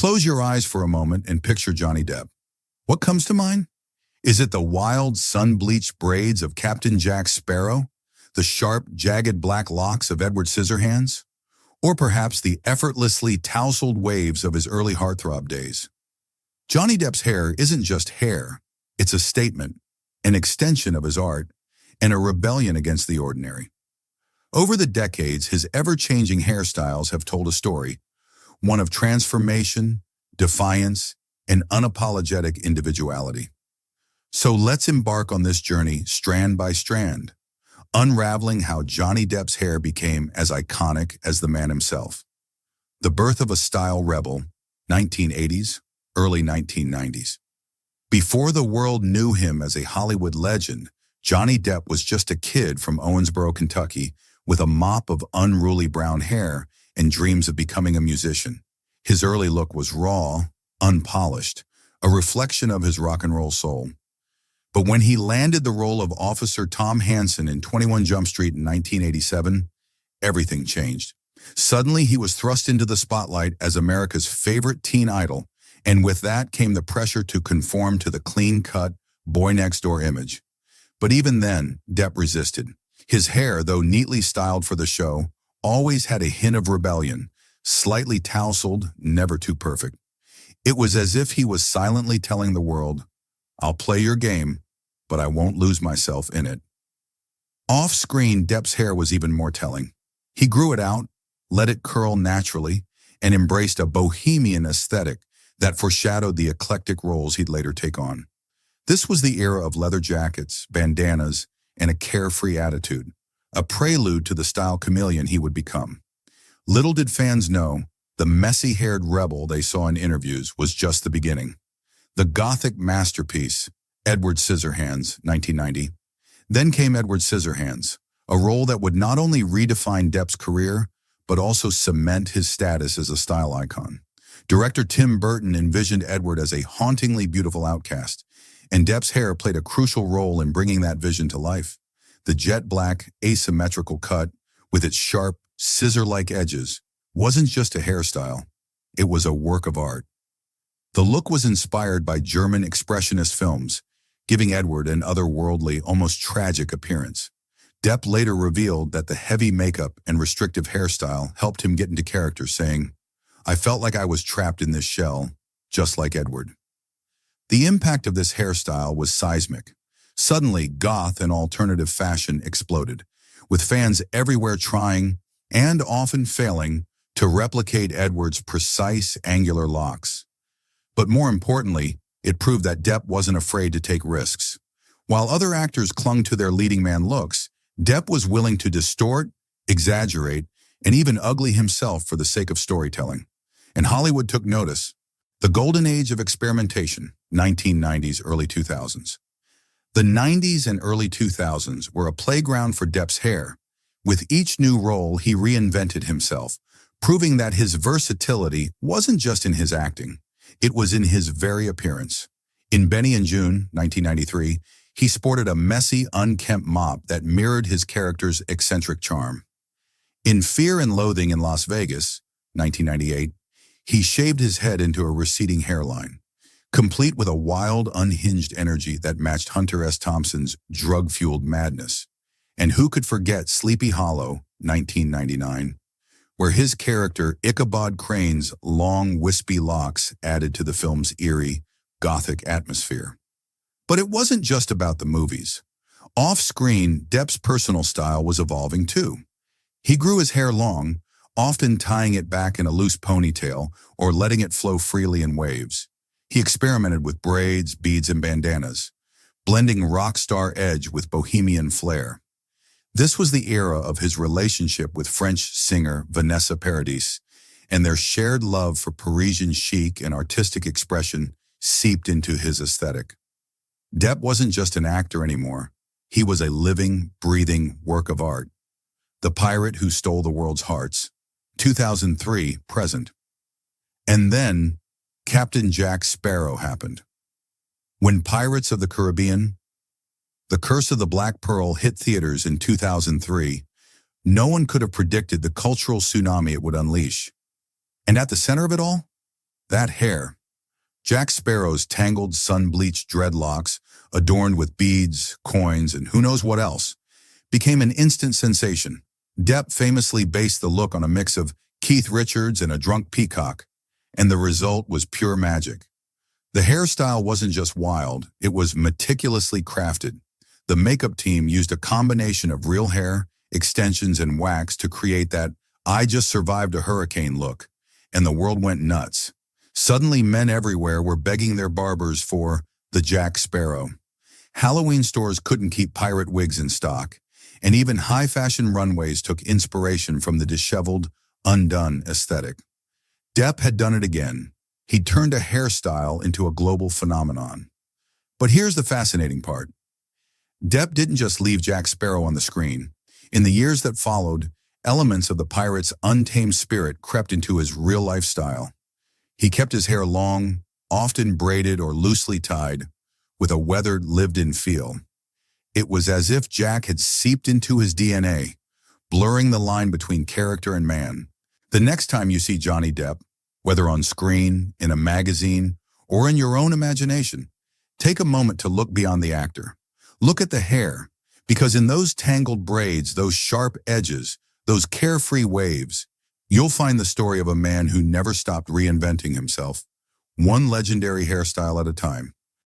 Close your eyes for a moment and picture Johnny Depp. What comes to mind? Is it the wild, sun-bleached braids of Captain Jack Sparrow? The sharp, jagged black locks of Edward Scissorhands? Or perhaps the effortlessly tousled waves of his early heartthrob days? Johnny Depp's hair isn't just hair. It's a statement, an extension of his art, and a rebellion against the ordinary. Over the decades, his ever-changing hairstyles have told a story, one of transformation, defiance, and unapologetic individuality. So let's embark on this journey strand by strand, unraveling how Johnny Depp's hair became as iconic as the man himself. The birth of a style rebel, 1980s, early 1990s. Before the world knew him as a Hollywood legend, Johnny Depp was just a kid from Owensboro, Kentucky, with a mop of unruly brown hair and dreams of becoming a musician. His early look was raw, unpolished, a reflection of his rock and roll soul. But when he landed the role of Officer Tom Hansen in 21 Jump Street in 1987, everything changed. Suddenly, he was thrust into the spotlight as America's favorite teen idol, and with that came the pressure to conform to the clean-cut, boy-next-door image. But even then, Depp resisted. His hair, though neatly styled for the show, always had a hint of rebellion, slightly tousled, never too perfect. It was as if he was silently telling the world, "I'll play your game, but I won't lose myself in it." Off-screen, Depp's hair was even more telling. He grew it out, let it curl naturally, and embraced a bohemian aesthetic that foreshadowed the eclectic roles he'd later take on. This was the era of leather jackets, bandanas, and a carefree attitude, a prelude to the style chameleon he would become. Little did fans know, the messy-haired rebel they saw in interviews was just the beginning. The Gothic masterpiece, Edward Scissorhands, 1990. Then came Edward Scissorhands, a role that would not only redefine Depp's career, but also cement his status as a style icon. Director Tim Burton envisioned Edward as a hauntingly beautiful outcast, and Depp's hair played a crucial role in bringing that vision to life. The jet-black, asymmetrical cut, with its sharp, scissor-like edges, wasn't just a hairstyle. It was a work of art. The look was inspired by German expressionist films, giving Edward an otherworldly, almost tragic appearance. Depp later revealed that the heavy makeup and restrictive hairstyle helped him get into character, saying, "I felt like I was trapped in this shell, just like Edward." The impact of this hairstyle was seismic. Suddenly, goth and alternative fashion exploded, with fans everywhere trying, and often failing, to replicate Edward's precise, angular locks. But more importantly, it proved that Depp wasn't afraid to take risks. While other actors clung to their leading man looks, Depp was willing to distort, exaggerate, and even ugly himself for the sake of storytelling. And Hollywood took notice. The golden age of experimentation, 1990s, early 2000s. The 90s and early 2000s were a playground for Depp's hair. With each new role, he reinvented himself, proving that his versatility wasn't just in his acting. It was in his very appearance. In Benny and June, 1993, he sported a messy, unkempt mop that mirrored his character's eccentric charm. In Fear and Loathing in Las Vegas, 1998, he shaved his head into a receding hairline, complete with a wild, unhinged energy that matched Hunter S. Thompson's drug-fueled madness. And who could forget Sleepy Hollow, 1999, where his character Ichabod Crane's long, wispy locks added to the film's eerie, gothic atmosphere. But it wasn't just about the movies. Off-screen, Depp's personal style was evolving too. He grew his hair long, often tying it back in a loose ponytail or letting it flow freely in waves. He experimented with braids, beads, and bandanas, blending rock star edge with bohemian flair. This was the era of his relationship with French singer Vanessa Paradis, and their shared love for Parisian chic and artistic expression seeped into his aesthetic. Depp wasn't just an actor anymore. He was a living, breathing work of art. The pirate who stole the world's hearts, 2003, present. And then, Captain Jack Sparrow happened. When Pirates of the Caribbean, The Curse of the Black Pearl hit theaters in 2003, no one could have predicted the cultural tsunami it would unleash. And at the center of it all, That hair, Jack Sparrow's tangled sun-bleached dreadlocks, adorned with beads, coins, and who knows what else, became an instant sensation. Depp famously based the look on a mix of Keith Richards and a drunk peacock, and the result was pure magic. The hairstyle wasn't just wild, it was meticulously crafted. The makeup team used a combination of real hair, extensions, and wax to create that "I just survived a hurricane" look, and the world went nuts. Suddenly, men everywhere were begging their barbers for the Jack Sparrow. Halloween stores couldn't keep pirate wigs in stock, and even high-fashion runways took inspiration from the disheveled, undone aesthetic. Depp had done it again. He'd turned a hairstyle into a global phenomenon. But here's the fascinating part. Depp didn't just leave Jack Sparrow on the screen. In the years that followed, elements of the pirate's untamed spirit crept into his real-life style. He kept his hair long, often braided or loosely tied, with a weathered, lived-in feel. It was as if Jack had seeped into his DNA, blurring the line between character and man. The next time you see Johnny Depp, whether on screen, in a magazine, or in your own imagination, take a moment to look beyond the actor. Look at the hair, because in those tangled braids, those sharp edges, those carefree waves, you'll find the story of a man who never stopped reinventing himself, one legendary hairstyle at a time.